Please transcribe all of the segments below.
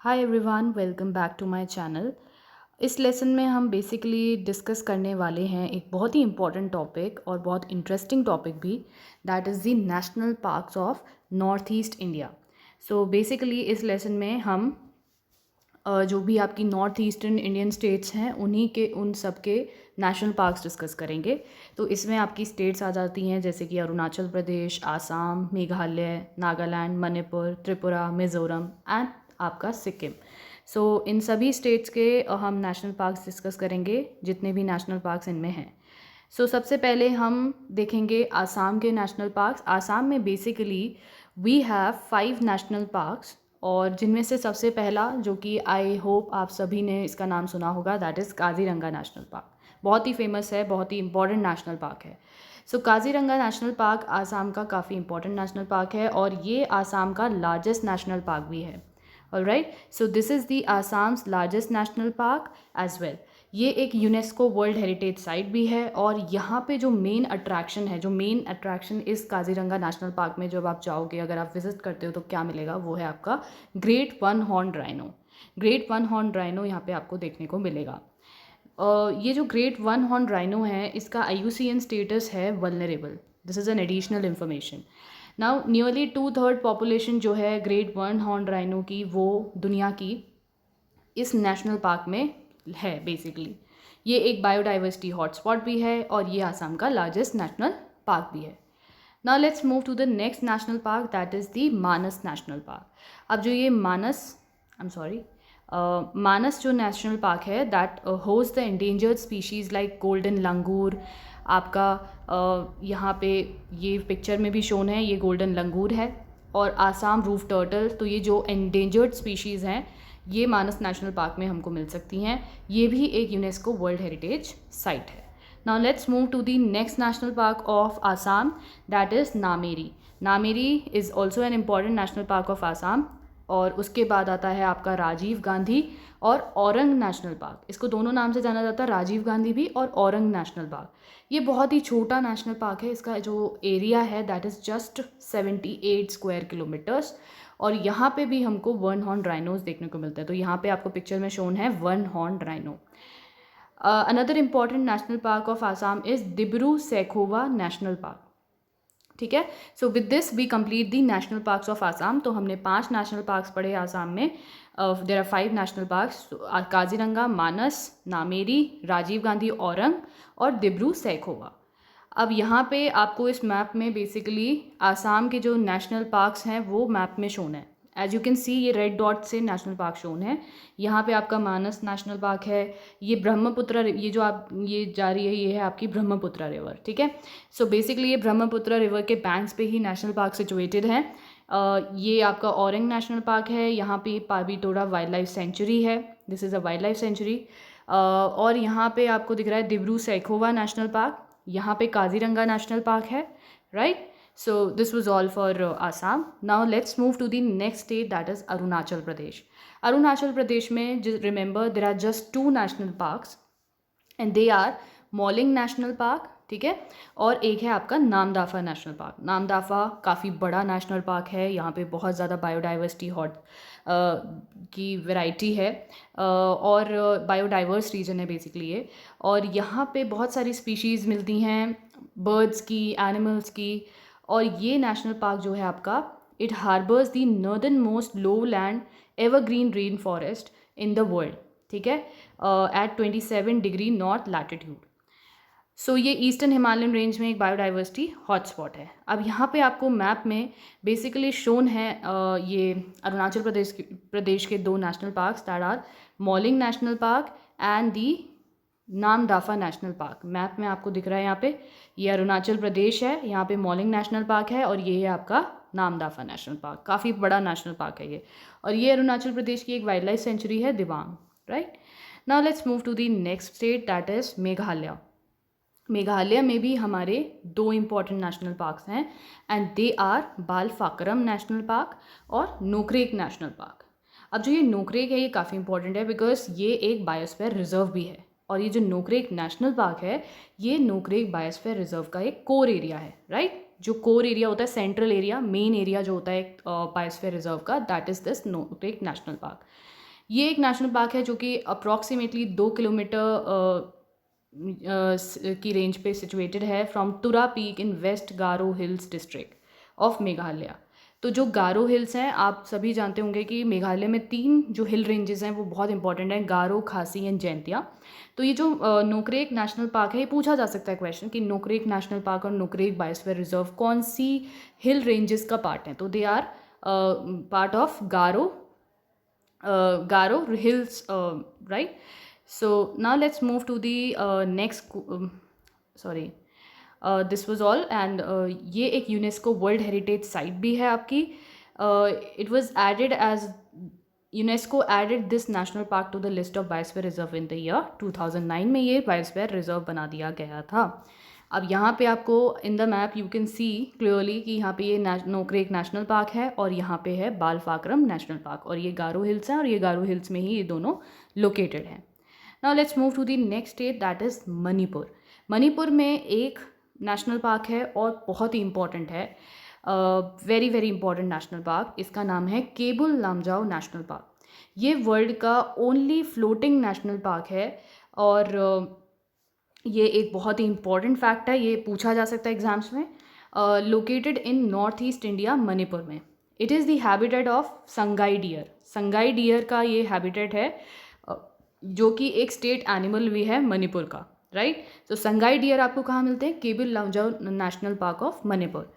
Hi everyone, welcome back to my channel. इस lesson में हम बेसिकली डिस्कस करने वाले हैं एक बहुत ही इम्पॉर्टेंट टॉपिक और बहुत इंटरेस्टिंग टॉपिक भी, that is the national parks of north east India. So basically इस लेसन में हम जो भी आपकी नॉर्थ ईस्टर्न इंडियन स्टेट्स हैं उन सब के नेशनल पार्क्स डिस्कस करेंगे। तो इसमें आपकी स्टेट्स आ जाती हैं जैसे कि अरुणाचल प्रदेश, आसाम, मेघालय, नागालैंड, मणिपुर, त्रिपुरा, मिज़ोरम एंड आपका सिक्किम। सो इन सभी स्टेट्स के हम नेशनल पार्क्स डिस्कस करेंगे, जितने भी नेशनल पार्क्स इनमें हैं। सबसे पहले हम देखेंगे आसाम के नेशनल पार्क्स। आसाम में basically we have 5 national parks, और जिनमें से सबसे पहला, जो कि आई होप आप सभी ने इसका नाम सुना होगा, that is Kaziranga national park. बहुत ही फेमस है, बहुत ही इंपॉर्टेंट नेशनल पार्क है। काजीरंगा नेशनल पार्क आसाम का काफ़ी इंपॉर्टेंट नेशनल पार्क है और ये आसाम का लार्जेस्ट नेशनल पार्क भी है। Alright, so this is the Assam's largest national park as well. ये एक यूनेस्को वर्ल्ड हेरिटेज साइट भी है और यहाँ पे जो मेन अट्रैक्शन इस काजीरंगा नेशनल पार्क में जब आप जाओगे, अगर आप विजिट करते हो तो क्या मिलेगा, वो है आपका great one horn rhino. Great one horn rhino यहाँ पे आपको देखने को मिलेगा। ये जो ग्रेट वन हॉर्न राइनो है, इसका IUCN स्टेटस है vulnerable. This is an additional information. Now nearly 2/3 population जो है ग्रेट वन हॉर्न राइनो की, वो दुनिया की इस नेशनल पार्क में है। बेसिकली ये एक बायोडाइवर्सिटी हॉटस्पॉट भी है और ये आसाम का लार्जेस्ट नेशनल पार्क भी है। Now let's move to the next national park, that is the Manas national park. अब जो ये मानस जो नेशनल पार्क है, that host the endangered species like golden langur. आपका यहाँ पे ये पिक्चर में भी शोन है, ये गोल्डन लंगूर है और आसाम रूफ टर्टल। तो ये जो एंडेंजर्ड स्पीशीज़ हैं, ये मानस नेशनल पार्क में हमको मिल सकती हैं। ये भी एक यूनेस्को वर्ल्ड हेरिटेज साइट है। Now let's move to the next national park of Assam, that is Nameri. Nameri is also an important national park of Assam. और उसके बाद आता है आपका राजीव गांधी और औरंग नेशनल पार्क। इसको दोनों नाम से जाना जाता है, राजीव गांधी भी और औरंग नेशनल पार्क। ये बहुत ही छोटा नेशनल पार्क है। इसका जो एरिया है that is just 78 square kilometres और यहाँ पे भी हमको वन हॉर्न राइनोज देखने को मिलते हैं। तो यहाँ पे आपको पिक्चर में शोन है one horn rhino. Another important national park of Assam is Dibru Saikhowa national park. ठीक है, so with this we complete the national parks of Assam. तो हमने 5 नेशनल पार्क्स पढ़े आसाम में। There are 5 national parks, Kaziranga, Manas, Nameri, Rajiv Gandhi Orang और दिब्रू सैखोवा। अब यहाँ पे आपको इस मैप में बेसिकली आसाम के जो नेशनल पार्क्स हैं वो मैप में शोन है। एज यू कैन सी, ये रेड डॉट से नेशनल पार्क शोन है। यहाँ पे आपका मानस नेशनल पार्क है। ये ब्रह्मपुत्र, ये जो आप ये जा रही है, ये है आपकी ब्रह्मपुत्र रिवर। ठीक है, सो बेसिकली ये ब्रह्मपुत्र रिवर के बैंक्स पे ही नेशनल पार्क सिचुएटेड है। ये आपका औरंग नेशनल पार्क है। यहाँ पे पाबीतोड़ा वाइल्ड लाइफ सेंचुरी है। This is a wild life sanctuary. और यहाँ पे आपको दिख रहा है दिब्रू सैखोवा नेशनल पार्क। यहाँ पे काजीरंगा नेशनल पार्क है, right. So this was all for Assam. Now let's move to the next state, that is Arunachal Pradesh. Arunachal Pradesh में remember there are just 2 national parks and they are Mouling national park, ठीक है, और एक है आपका नामदाफा नेशनल पार्क। नामदाफा काफ़ी बड़ा नेशनल पार्क है। यहाँ पे बहुत ज़्यादा बायोडाइवर्सिटी की वैरायटी है और बायोडाइवर्स रीजन है बेसिकली ये। और यहाँ पे बहुत सारी स्पीशीज़ मिलती हैं, बर्ड्स की, एनिमल्स की। और ये नेशनल पार्क जो है आपका, it harbours the northern most low land evergreen rain forest in the world. ठीक है, एट 27 डिग्री नॉर्थ लैटिट्यूड। सो ये ईस्टर्न हिमालयन रेंज में एक बायोडाइवर्सिटी हॉटस्पॉट है। अब यहाँ पे आपको मैप में बेसिकली शोन है ये अरुणाचल प्रदेश के 2 national parks, that are Mouling national park and the Namdapha national park. Map में आपको दिख रहा है यहाँ पे, ये अरुणाचल प्रदेश है, यहाँ पे मॉलिंग नेशनल पार्क है और ये है आपका नामदाफा नेशनल पार्क। काफ़ी बड़ा नेशनल पार्क है ये। और ये अरुणाचल प्रदेश की एक वाइल्ड लाइफ सेंचुरी है, Dibang, right. Now let's move to the next state, that is Meghalaya. Meghalaya में भी हमारे 2 इम्पॉर्टेंट नेशनल पार्क्स हैं and they are Balphakram national park और नोकरेक नेशनल पार्क। अब जो ये नोकरेक है, ये काफ़ी इंपॉर्टेंट है बिकॉज ये एक बायोस्फीयर रिजर्व भी है। और ये जो नोकरेक नेशनल पार्क है, ये नोकरेक बायोस्फीयर रिजर्व का एक कोर एरिया है, राइट। जो कोर एरिया होता है, सेंट्रल एरिया, मेन एरिया जो होता है बायोस्फीयर रिजर्व का, that is this Nokrek national park. ये एक नेशनल पार्क है जो कि अप्रॉक्सीमेटली 2 किलोमीटर की रेंज पे सिचुएटेड है from Tura peak in west Garo hills district of Meghalaya. तो जो गारो हिल्स हैं, आप सभी जानते होंगे कि मेघालय में 3 जो हिल रेंजेस हैं वो बहुत इंपॉर्टेंट हैं, गारो, खासी एंड जैंतिया। तो ये जो नोकरेक नेशनल पार्क है, ये पूछा जा सकता है क्वेश्चन कि नोकरेक नेशनल पार्क और नोकरेक बायोस्फीयर रिजर्व कौन सी हिल रेंजेस का पार्ट है। तो they are part of Garo hills, right. So now let's move to the next this was all. And ये एक यूनेस्को वर्ल्ड हेरिटेज साइट भी है आपकी। It was added as UNESCO added this national park to the list of biosphere reserve in the year 2009 में ये biosphere reserve बना दिया गया था। अब यहाँ पे आपको इन the map you can see clearly कि यहाँ पे ये नोकरेक नेशनल पार्क है और यहाँ पे है बालफाक्रम नेशनल पार्क, और ये गारो हिल्स हैं और ये गारो हिल्स में ही ये दोनों लोकेटेड हैं। Now let's move to the next state, that is Manipur. Manipur में एक नेशनल पार्क है और बहुत ही इम्पॉर्टेंट है, very very important national park. इसका नाम है केबुल लामजाओ नेशनल पार्क। ये वर्ल्ड का ओनली फ्लोटिंग नेशनल पार्क है और ये एक बहुत ही इंपॉर्टेंट फैक्ट है, ये पूछा जा सकता है एग्जाम्स में। Located in north east India, Manipur में। It is the habitat of Sangai deer. Sangai deer का ये हैबिटेट है, जो कि एक स्टेट एनिमल भी है मणिपुर का, राइट। तो संगाई डियर आपको कहाँ मिलते हैं? Keibul Lamjao national park of Manipur.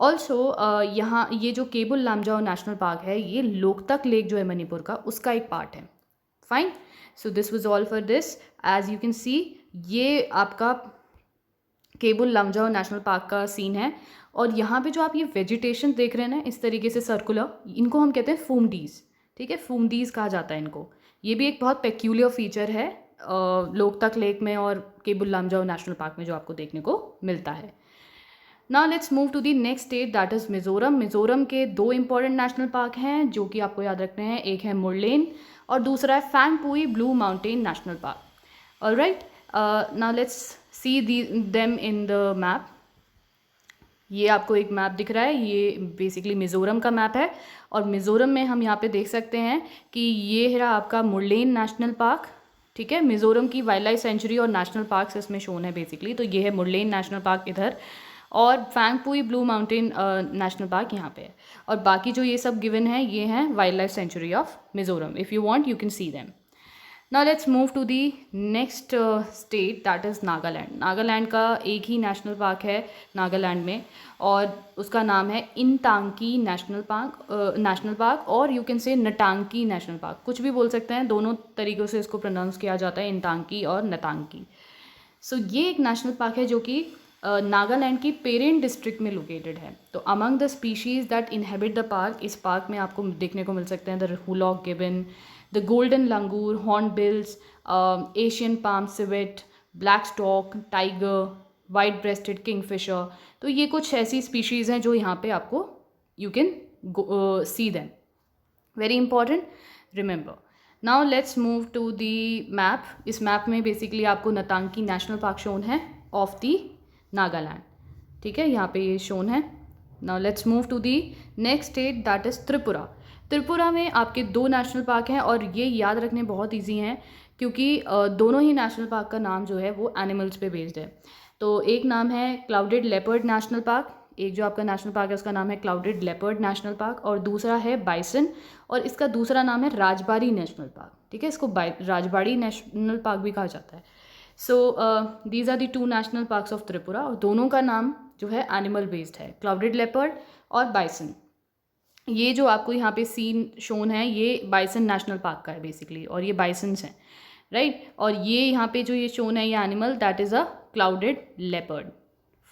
Also यहाँ ये जो केबुल लामजाओ नेशनल पार्क है, ये लोकतक लेक जो है मणिपुर का, उसका एक पार्ट है। Fine, so this was all for this. As you can see, ये आपका केबुल लामजाओ नेशनल पार्क का सीन है। और यहाँ पे जो आप ये वेजिटेशन देख रहे हैं ना, इस तरीके से सर्कुलर, इनको हम कहते हैं फूमडीज, ठीक है, फूमडीज कहा जाता है इनको। ये भी एक बहुत पेक्यूलियर फीचर है लोकतक लेक में और केबुल लामजाओ नेशनल पार्क में जो आपको देखने को मिलता है। Now let's move to the next state, that is Mizoram. Mizoram के 2 इंपॉर्टेंट नेशनल पार्क हैं जो कि आपको याद रखने हैं, एक है मुरलेन और दूसरा है Phawngpui blue mountain national park. Alright, now let's see them in the map. ये आपको एक मैप दिख रहा है, ये बेसिकली मिज़ोरम का मैप है। और मिज़ोरम में हम यहाँ पे देख सकते हैं कि ये है आपका मुरलेन नेशनल पार्क, ठीक है। मिज़ोरम की वाइल्ड लाइफ सेंचुरी और नेशनल पार्क्स इसमें शोन है बेसिकली। तो ये है मुरलेन नेशनल पार्क इधर, और Phawngpui blue mountain national park यहाँ पे है। और बाकी जो ये सब गिवन है, ये हैं wild life sanctuary of Mizoram. If you want you can see them. Now let's move to the next state, that is Nagaland. Nagaland का एक ही नेशनल पार्क है नागालैंड में, और उसका नाम है इंतांकी नेशनल पार्क और you can say नटांकी national park, कुछ भी बोल सकते हैं, दोनों तरीक़ों से इसको प्रोनाउंस किया जाता है, इंतांकी और नटांकी। सो ये एक नेशनल पार्क है जो कि नागालैंड की पेरेन डिस्ट्रिक्ट में लोकेटेड है। तो among the species that inhabit the park, इस पार्क में आपको देखने को मिल सकते हैं the hoolock gibbon, the golden langur, hornbills, Asian palm civet, black stork, tiger, white breasted kingfisher. तो ये कुछ ऐसी स्पीशीज़ हैं जो यहाँ पे आपको you can see them, very important, remember. Now let's move to the map. इस मैप में बेसिकली आपको नतांकी नेशनल पार्क शोन है ऑफ दी नागालैंड, ठीक है, यहाँ पे ये शोन है। Now let's move to the next state, that is Tripura. Tripura में आपके 2 नेशनल पार्क हैं और ये याद रखने बहुत ईजी हैं क्योंकि दोनों ही नेशनल पार्क का नाम जो है वो एनिमल्स पे बेस्ड है। तो एक नाम है क्लाउडेड लेपर्ड नेशनल पार्क, एक जो आपका नेशनल पार्क है उसका नाम है क्लाउडेड लेपर्ड नेशनल पार्क, और दूसरा है बाइसन, और इसका दूसरा नाम है राजबाड़ी नेशनल पार्क, ठीक है, इसको राजबाड़ी नेशनल पार्क भी कहा जाता है। So these are the 2 national parks of Tripura, और दोनों का नाम जो है एनिमल बेस्ड है, क्लाउडेड लेपर्ड और बाइसन। ये जो आपको यहाँ पे सीन शोन है, ये बाइसन नेशनल पार्क का है बेसिकली, और ये बाइसन्स हैं, राइट। और ये यहाँ पे जो ये शोन है, ये animal, that is a clouded leopard.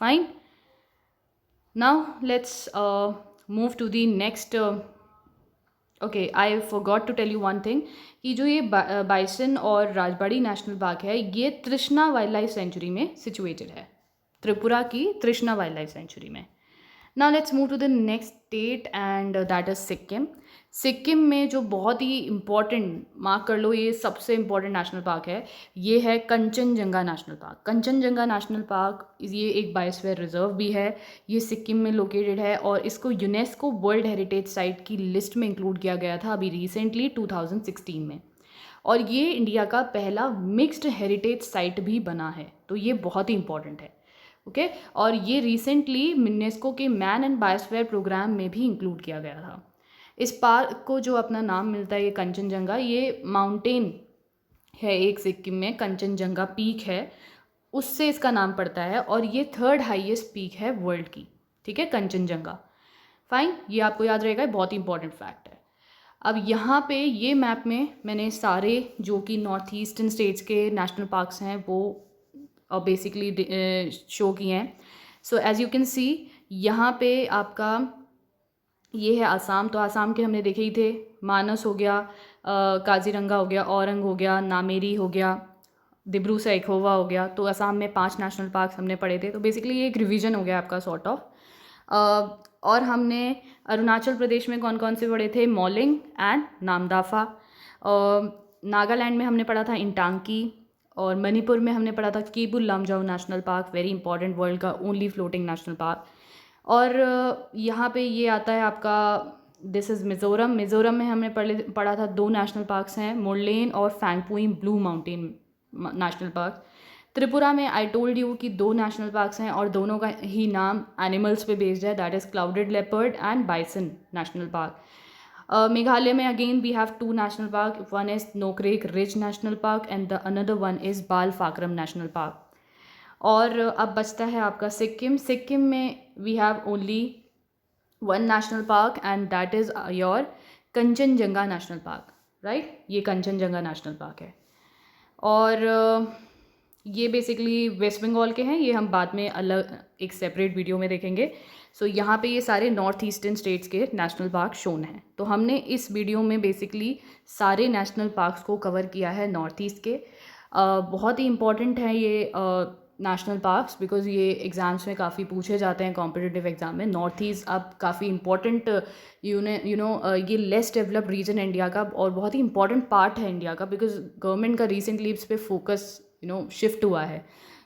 Fine, now let's move to the next. Okay, I forgot to tell you one thing कि जो ये बाइसन और राजबाड़ी नेशनल पार्क है, ये तृष्णा वाइल्ड लाइफ सेंचुरी में सिचुएटेड है, त्रिपुरा की तृष्णा वाइल्ड लाइफ सेंचुरी में। Now let's move to the next state and that is Sikkim. Sikkim में जो बहुत ही इम्पॉर्टेंट, मार्क कर लो, ये सबसे इम्पॉर्टेंट नेशनल पार्क है, ये है Kanchenjunga national park. Kanchenjunga national park ये एक बायोस्फीयर रिजर्व भी है, ये सिक्किम में लोकेटेड है और इसको यूनेस्को वर्ल्ड हेरिटेज साइट की लिस्ट में इंक्लूड किया गया था अभी रिसेंटली 2016 में। और ये इंडिया का पहला मिक्स्ड हेरिटेज साइट भी बना है, तो ये बहुत ही इंपॉर्टेंट है। ओके और ये रिसेंटली यूनेस्को के मैन एंड बायोस्फीयर प्रोग्राम में भी इंक्लूड किया गया था। इस पार्क को जो अपना नाम मिलता है, ये कंचनजंगा, ये माउंटेन है एक सिक्किम में, कंचनजंगा पीक है, उससे इसका नाम पड़ता है और ये 3rd हाईएस्ट पीक है वर्ल्ड की। ठीक है, कंचनजंगा। फाइन, ये आपको याद रहेगा, बहुत ही इंपॉर्टेंट फैक्ट है। अब यहाँ पे ये मैप में मैंने सारे जो कि नॉर्थ ईस्टर्न स्टेट्स के नेशनल पार्क्स हैं वो बेसिकली शो किए हैं। So as you can see, यहाँ पे आपका ये है आसाम, तो आसाम के हमने देखे ही थे, मानस हो गया, काजीरंगा हो गया, औरंग हो गया, नामेरी हो गया, दिब्रू सैखोवा हो गया। तो असम में 5 नेशनल पार्क्स हमने पढ़े थे, तो बेसिकली ये एक रिवीजन हो गया आपका सॉर्ट ऑफ। और हमने अरुणाचल प्रदेश में कौन कौन से पढ़े थे, मॉलिंग एंड नामदाफा। नागालैंड में हमने पढ़ा था इंटांकी, और मणिपुर में हमने पढ़ा था Keibul Lamjao national park, very important, world का ओनली फ्लोटिंग नेशनल पार्क। और यहाँ पे ये आता है आपका, दिस इज़ मिज़ोरम। मिज़ोरम में हमने पढ़ा था 2 नेशनल पार्क्स हैं, मोरलेन और Phawngpui blue mountain national park. Tripura में आई टोल्ड यू कि 2 नेशनल पार्क्स हैं और दोनों का ही नाम एनिमल्स पे बेस्ड है, that is clouded leopard and bison national park. Meghalaya में again we have 2 national park, one is Nokrek ridge national park and the another one is Balphakram national park. और अब बचता है आपका सिक्किम। सिक्किम में we have only 1 national park and that is your Kanchenjunga national park, right, ये Kanchenjunga national park है। और ये बेसिकली वेस्ट बंगाल के हैं, ये हम बाद में अलग एक सेपरेट वीडियो में देखेंगे। सो यहाँ पे ये सारे नॉर्थ ईस्टर्न स्टेट्स के नेशनल पार्क शोन हैं। तो हमने इस वीडियो में बेसिकली सारे नेशनल पार्क्स को कवर किया है नॉर्थ ईस्ट के। बहुत ही इम्पॉर्टेंट है ये नेशनल पार्क्स, बिकॉज ये एग्ज़ाम्स में काफ़ी पूछे जाते हैं, कॉम्पिटिटिव एग्ज़ाम में। नॉर्थ ईस्ट अब काफ़ी इंपॉर्टेंट यू नो ये लेस डेवलप्ड रीजन है इंडिया का और बहुत ही इंपॉर्टेंट पार्ट है इंडिया का, बिकॉज गवर्नमेंट का रिसेंटली इस पर फोकस शिफ्ट हुआ है।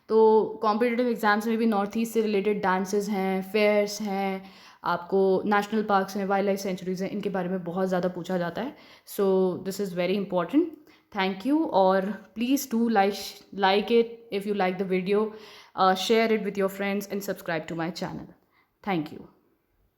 तो कॉम्पिटिटिव एग्ज़ाम्स में भी नॉर्थ ईस्ट से रिलेटेड डांसेस हैं, फेयर्स हैं, आपको नेशनल पार्क्स हैं, वाइल्ड लाइफ सेंचुरीज़ हैं, इनके बारे में बहुत ज़्यादा पूछा जाता है। So this is very important. Thank you, और please do like it if you like the video, share it with your friends and subscribe to my channel. Thank you.